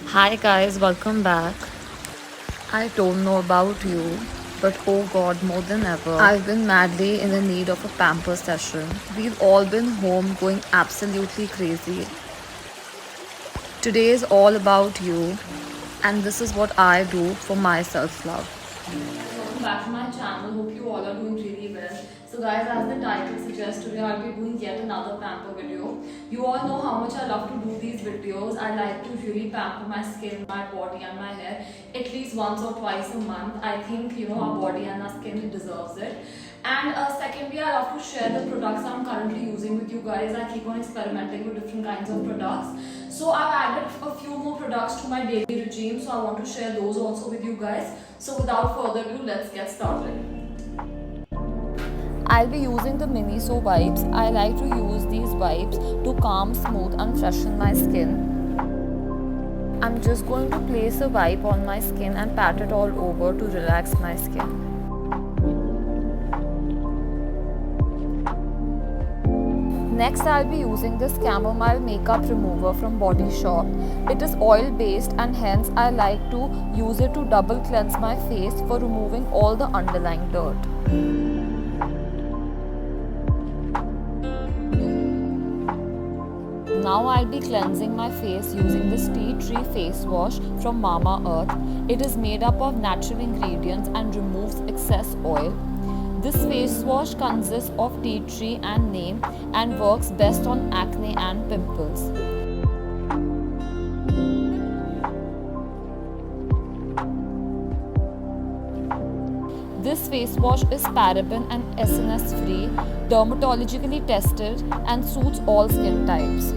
Hi guys, welcome back. I don't know about you, but oh god, more than ever, I've been madly in the need of a pamper session. We've all been home going absolutely crazy. Today is all about you, and this is what I do for my self love. Welcome back to my channel. Hope you all are doing really well. So guys, as the title suggests, today I'll be doing yet another pamper video. You all know how much I love to do these videos. I like to really pamper my skin, my body and my hair at least once or twice a month. I think our body and our skin deserves it. And secondly, I love to share the products I'm currently using with you guys. I keep on experimenting with different kinds of products. So I've added a few more products to my daily regime. So I want to share those also with you guys. So without further ado, let's get started. I'll be using the Miniso wipes. I like to use these wipes to calm, smooth and freshen my skin. I'm just going to place a wipe on my skin and pat it all over to relax my skin. Next, I'll be using this chamomile makeup remover from Body Shop. It is oil based and hence I like to use it to double cleanse my face for removing all the underlying dirt. Now I'll be cleansing my face using this tea tree face wash from Mama Earth. It is made up of natural ingredients and removes excess oil. This face wash consists of tea tree and neem and works best on acne and pimples. This face wash is paraben and SNS free, dermatologically tested and suits all skin types.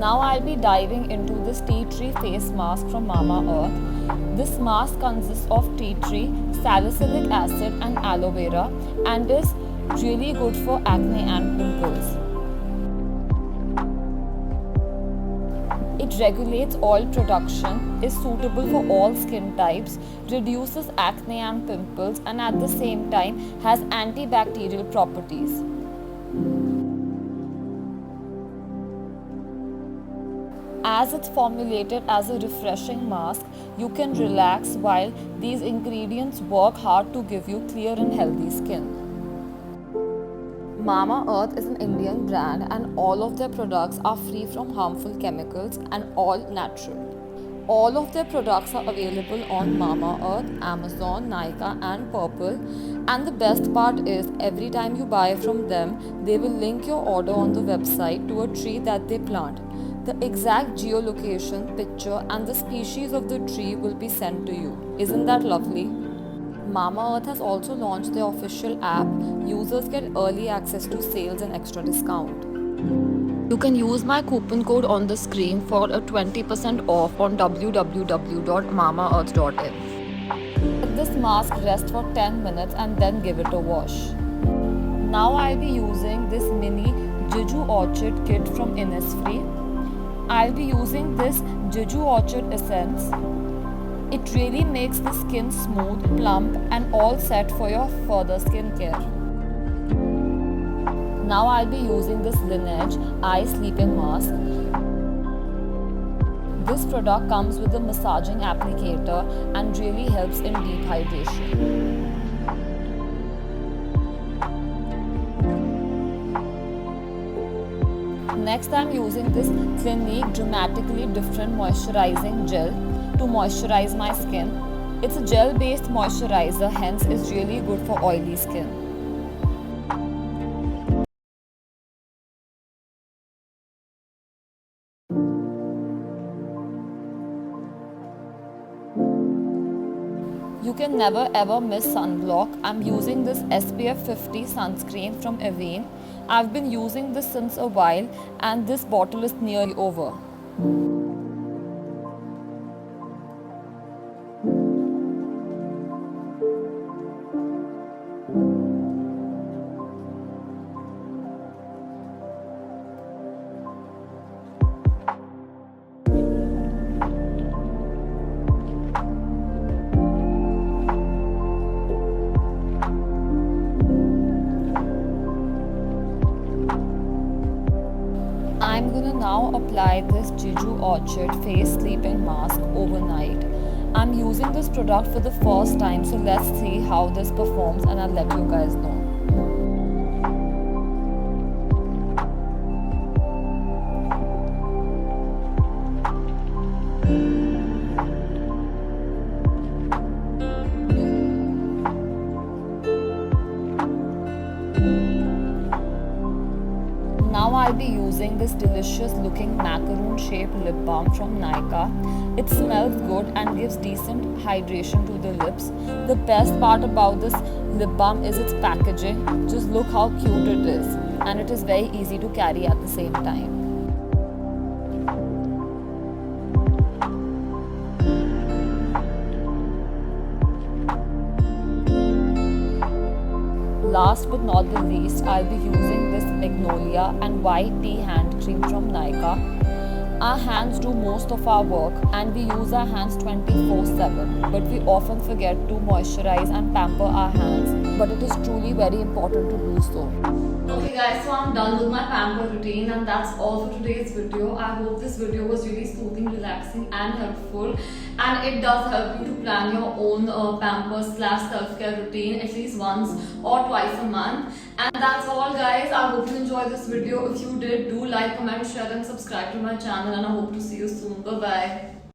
Now I'll be diving into this tea tree face mask from Mama Earth. This mask consists of tea tree, salicylic acid and aloe vera and is really good for acne and pimples. It regulates oil production, is suitable for all skin types, reduces acne and pimples and at the same time has antibacterial properties. As it's formulated as a refreshing mask, you can relax while these ingredients work hard to give you clear and healthy skin. Mama Earth is an Indian brand and all of their products are free from harmful chemicals and all natural. All of their products are available on Mama Earth, Amazon, Nykaa and Purple. And the best part is every time you buy from them, they will link your order on the website to a tree that they plant. The exact geolocation, picture and the species of the tree will be sent to you. Isn't that lovely? Mama Earth has also launched their official app. Users get early access to sales and extra discount. You can use my coupon code on the screen for a 20% off on www.mamaearth.in. Let this mask rest for 10 minutes and then give it a wash. Now I'll be using this mini Jiju Orchid kit from Innisfree. I'll be using this Jiju Orchid Essence. It really makes the skin smooth, plump and all set for your further skincare. Now I'll be using this Lineage Eye Sleeping Mask. This product comes with a massaging applicator and really helps in deep hydration. Next, I'm using this Clinique Dramatically Different Moisturizing Gel to moisturize my skin. It's a gel-based moisturizer, hence is really good for oily skin. You can never ever miss sunblock. I'm using this SPF 50 sunscreen from Avene. I've been using this since a while and this bottle is nearly over. I'm gonna now apply this Jeju Orchid face sleeping mask overnight. I'm using this product for the first time, so let's see how this performs and I'll let you guys know. Now I'll be using this delicious looking macaroon shaped lip balm from Nykaa. It smells good and gives decent hydration to the lips. The best part about this lip balm is its packaging. Just look how cute it is, and it is very easy to carry at the same time. Last but not the least, I'll be using this Magnolia and White Tea hand cream from Nykaa. Our hands do most of our work and we use our hands 24/7, but we often forget to moisturize and pamper our hands, but it is truly very important to do so. Okay guys, so I'm done with my pamper routine and that's all for today's video. I hope this video was really soothing, relaxing and helpful, and it does help you to plan your own pamper slash self-care routine at least once or twice a month. And that's all guys. I hope you enjoyed this video. If you did, do like, comment, share and subscribe to my channel, and I hope to see you soon. Bye bye.